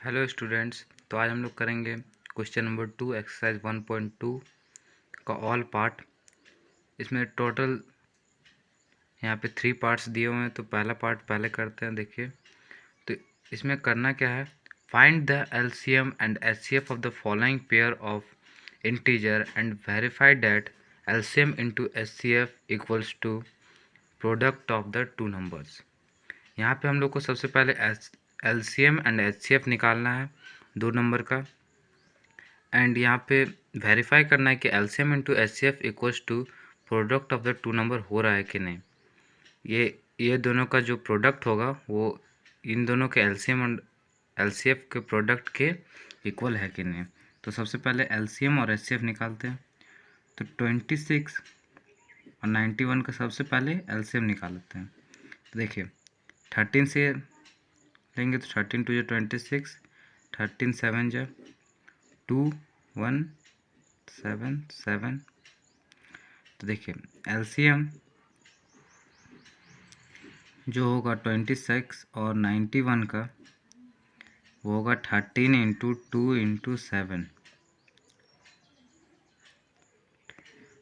Hello students. तो आज हम लोग करेंगे क्वेश्चन नंबर 2 एक्सरसाइज 1.2 का ऑल पार्ट। इसमें टोटल यहाँ पे 3 पार्ट्स दिए हुए हैं, तो पहला पार्ट पहले करते हैं। देखिए, तो इसमें करना क्या है, find the LCM and HCF of the following pair of integer and verify that LCM into HCF equals to product of the two numbers. यहाँ पे हम लोग को सबसे पहले एलसीएम एंड एचसीएफ निकालना है दो नंबर का, एंड यहाँ पे वेरीफाई करना है कि LCM into HCF equals to product of the two number हो रहा है कि नहीं। ये दोनों का जो प्रोडक्ट होगा वो इन दोनों के एलसीएम और एलसीएफ के प्रोडक्ट के इक्वल है कि नहीं। तो सबसे पहले एलसीएम और एचसीएफ निकालते हैं। तो 26 और 91 का सबसे पहले एलसीएम निकाल लेते हैं। तो देखिए, 13 से लेंगे तो 13 टू जो 26, 13 7 जो 2 1 7 7। तो देखिए, एलसीएम जो होगा 26 और 91 का, वो होगा 13 इंटू 2 इंटू 7,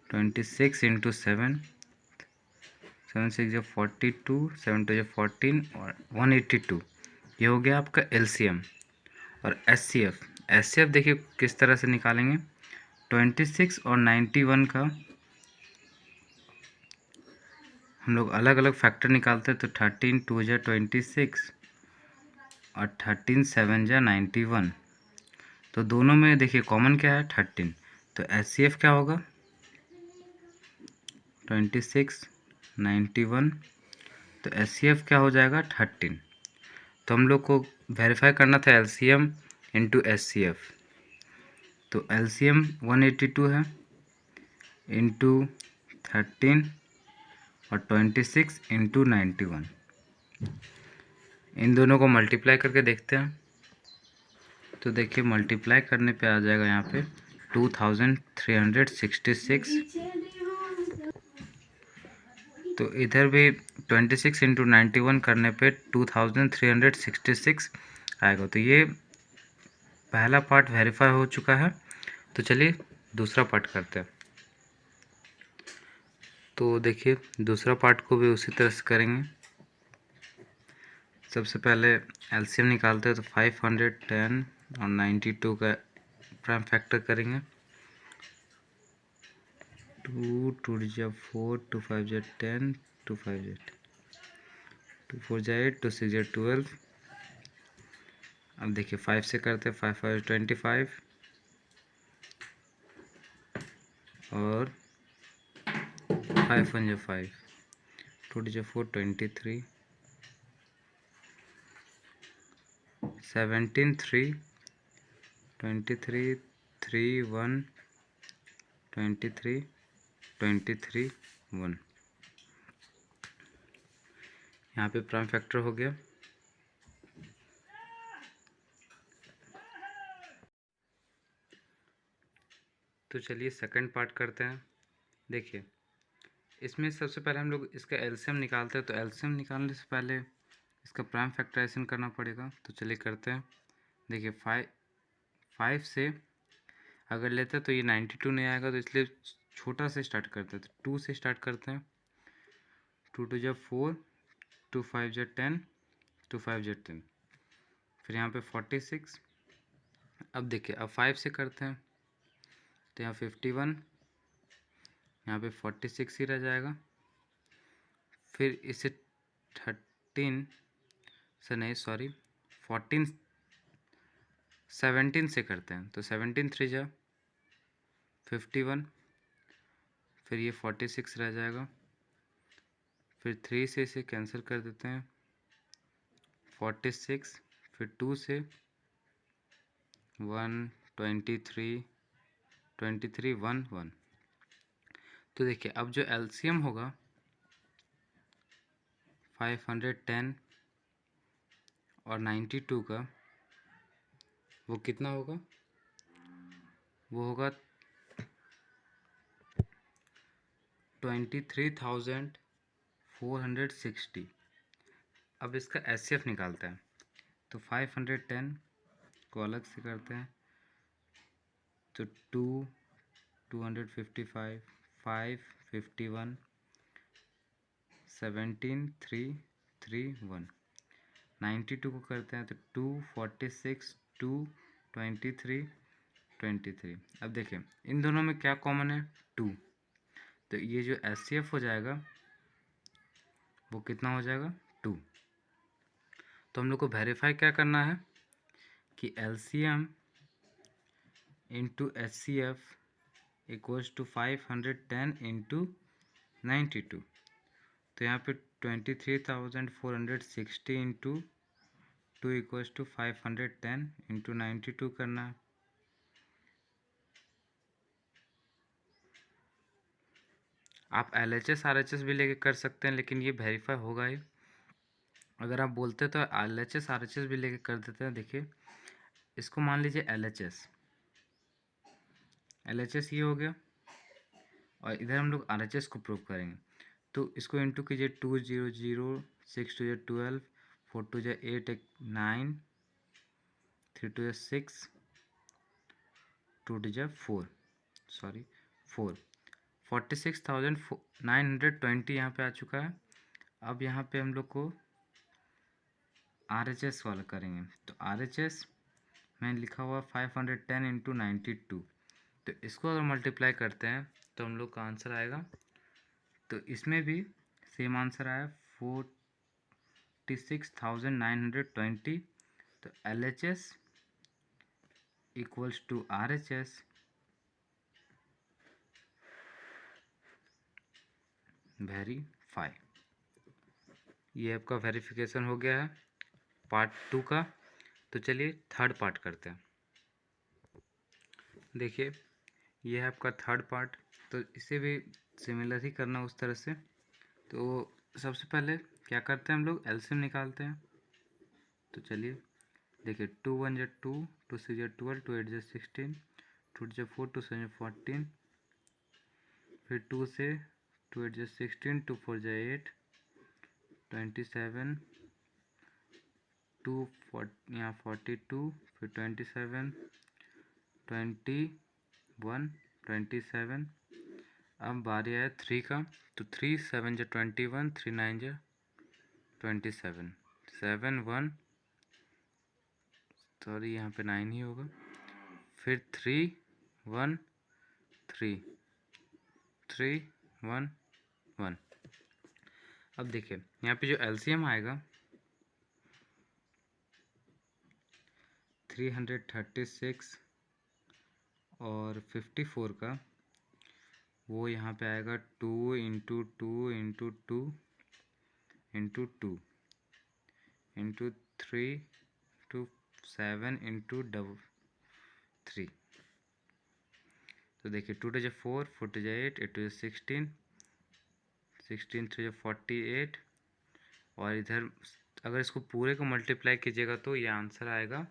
26 इंटू 7, 7 6 जो 42, 7 2 जो 14 और 182। ये हो गया आपका एलसीएम। और एचसीएफ देखिए किस तरह से निकालेंगे। 26 और 91 का हम लोग अलग अलग फैक्टर निकालते हैं। तो 13 2 जा 26 और 13 7 जा 91। तो दोनों में देखिए कॉमन क्या है, 13। तो एचसीएफ क्या होगा, 26 91। तो एचसीएफ क्या हो जाएगा, 13। तो हम लोग को वेरीफाई करना था एलसीएम इंटू एचसीएफ। तो एलसीएम 182 है इंटू 13 और 26 इंटू 91। इन दोनों को मल्टीप्लाई करके देखते हैं। तो देखिए, मल्टीप्लाई करने पे आ जाएगा यहाँ पे 2366। तो इधर भी 26 इंटू 91 करने पे 2366 आएगा। तो ये पहला पार्ट वेरीफाई हो चुका है। तो चलिए दूसरा पार्ट करते हैं। तो देखिए, दूसरा पार्ट को भी उसी तरह से करेंगे। सबसे पहले एलसीएम निकालते हैं। तो 510 और 92 का प्राइम फैक्टर करेंगे। 2 2 जा 4, 2 5 जा 10, 2 5 जा 2 4 जा 8, 2 6 जा 12। अब देखिए 5 से करते हैं। 5 5 25 और 5 1 जा 5, 2 जा 4 23, 17 3 23 3 1 23 23 1। यहाँ पे प्राइम फैक्टर हो गया। तो चलिए सेकंड पार्ट करते हैं। देखिए, इसमें सबसे पहले हम लोग इसका एलसीएम निकालते हैं। तो एलसीएम निकालने से पहले इसका प्राइम फैक्टराइजेशन करना पड़ेगा। तो चलिए करते हैं। देखिए, 5 से अगर लेते हैं तो ये 92 नहीं आएगा, तो इसलिए छोटा से स्टार्ट करते हैं। तो 2 से स्टार्ट करते हैं। 2 2 जा 4, 2 5 जा 10, 2 5 जा 10। फिर यहाँ पे 46। अब देखिए, अब 5 से करते हैं। तो यहाँ 51, यहाँ पे 46 ही रह जाएगा। फिर इसे 13 से नहीं, सॉरी 14 17 से करते हैं। तो 17 3 जा 51, फिर ये 46 रह जाएगा। फिर 3 से इसे कैंसिल कर देते हैं, 46। फिर 2 से 1 23 23 1 1। तो देखिए, अब जो एलसीएम होगा 510 और 92 का, वो कितना होगा, वो होगा 23,460। अब इसका एचसीएफ निकालते हैं। तो 510 को अलग से करते हैं तो 2, 255, 5, 51, 17, 3, 3, 1। 92 को करते हैं तो 2, 46, 2, 23, 23। अब देखिए इन दोनों में क्या कॉमन है, 2। तो ये जो HCF हो जाएगा वो कितना हो जाएगा, 2। तो हम लोग को वेरीफाई क्या करना है कि LCM into HCF equals to 510 into 92। तो यहाँ पे 23,460 इंटू 2 इक्वल्स टू 510 इंटू 92 करना है। आप LHS RHS भी लेके कर सकते हैं, लेकिन ये वेरीफाई होगा ही। अगर आप बोलते तो LHS RHS भी लेके कर देते हैं। देखिए इसको मान लीजिए LHS ये हो गया, और इधर हम लोग RHS को प्रूव करेंगे। तो इसको इंटू कीजिए, 200, 6 2 12, 4 2 8, 9, 3 2 6, 2 2 4, सॉरी 4, 46,920 यहाँ पे आ चुका है। अब यहाँ पे हम लोग को RHS वाला करेंगे। तो RHS में लिखा हुआ 510 इंटू 92। तो इसको अगर मल्टीप्लाई करते हैं तो हम लोग का आंसर आएगा, तो इसमें भी सेम आंसर आया 46,920। तो LHS equals to RHS verify. ये आपका वेरिफिकेशन हो गया है पार्ट 2 का। तो चलिए थर्ड पार्ट करते हैं। देखिए ये है आपका थर्ड पार्ट। तो इसे भी सिमिलर ही करना उस तरह से। तो सबसे पहले क्या करते हैं, हम लोग एलसीएम निकालते हैं। तो चलिए देखिए, 2 1 जा 2, 2 6 जा 12, 2 8 जा 16, 2 जा 4, 2 7 जा 14, फिर 2 से 2 8 जा 16, 2 4 जा 8, 27, 2 यहाँ 42, फिर 27, 21, 27। अब बारी आया 3 का। तो 3 7 जा 21, 3 9 जा 27, 7 1, सॉरी यहाँ पे 9 ही होगा, फिर 3 1 3, 3 1 1। अब देखिए यहाँ पे जो एलसीएम आएगा 336 और 54 का, वो यहाँ पे आएगा 2 into 2 into 2 into 2 into 3 to 7 into 3। तो देखिए 2 टू 4, 4 टू 8, 8 टू 16, 16 3 48। और इधर अगर इसको पूरे को मल्टीप्लाई कीजिएगा तो ये आंसर आएगा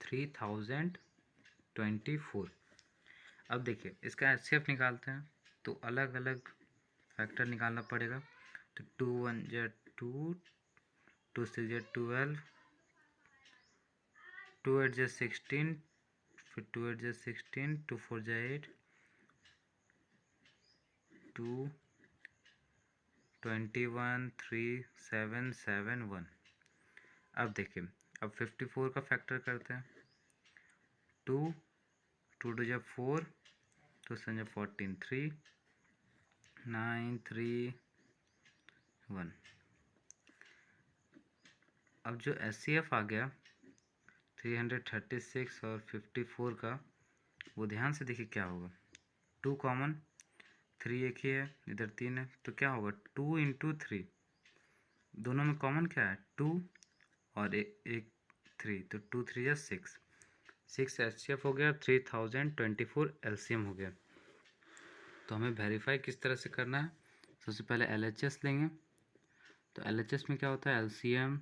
3024। अब देखिए इसका एचसीएफ निकालते हैं तो अलग अलग फैक्टर निकालना पड़ेगा। तो 2 1 जा 2, 2 6 जा 12, 2 8 जा 16, फिर 2 8 जा 16, 2 4 जा 8, 2 21 3 7 7 1। अब देखिए अब 54 का फैक्टर करते हैं। 2 2 टू जा 4, 2 7 जा 14, 3 9 3 1। अब जो एचसीएफ आ गया 336 और 54 का, वो ध्यान से देखिए क्या होगा। 2 कॉमन, 3 एक ही है, इधर 3 है, तो क्या होगा 2 इंटू 3, दोनों में कॉमन क्या है 2 और एक 3, तो 2 3 या 6, 6 एचसीएफ हो गया, 3024 एलसीएम हो गया। तो हमें वेरीफाई किस तरह से करना है, सबसे पहले एलएचएस लेंगे। तो एलएचएस में क्या होता है, एलसीएम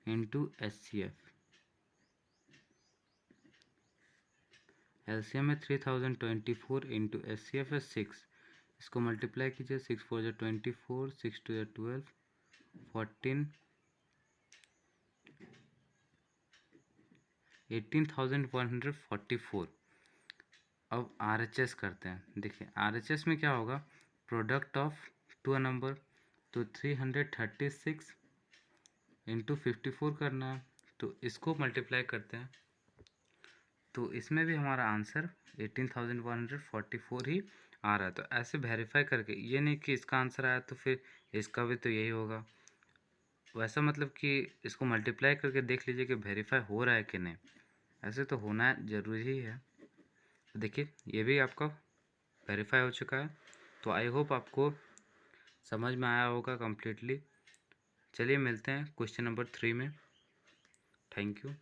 इंटू एचसीएफ। एलसीएम में 3024 इंटू एचसीएफ है 6। इसको मल्टीप्लाई कीजिए, 6 4 जा 24, 6 2 जा 12, 14, 18,144। अब RHS करते हैं। देखिए RHS में क्या होगा, प्रोडक्ट ऑफ टू नंबर, तो 336 इंटू 54 करना है, तो इसको मल्टीप्लाई करते हैं, तो इसमें भी हमारा आंसर 18,144 ही आ रहा है। तो ऐसे वेरीफाई करके, ये नहीं कि इसका आंसर आया तो फिर इसका भी तो यही होगा, वैसा मतलब कि इसको मल्टीप्लाई करके देख लीजिए कि वेरीफाई हो रहा है कि नहीं, ऐसे तो होना ज़रूरी ही है। देखिए ये भी आपका वेरीफाई हो चुका है। तो आई होप आपको समझ में आया होगा कम्प्लीटली। चलिए मिलते हैं क्वेश्चन नंबर 3 में। Thank you.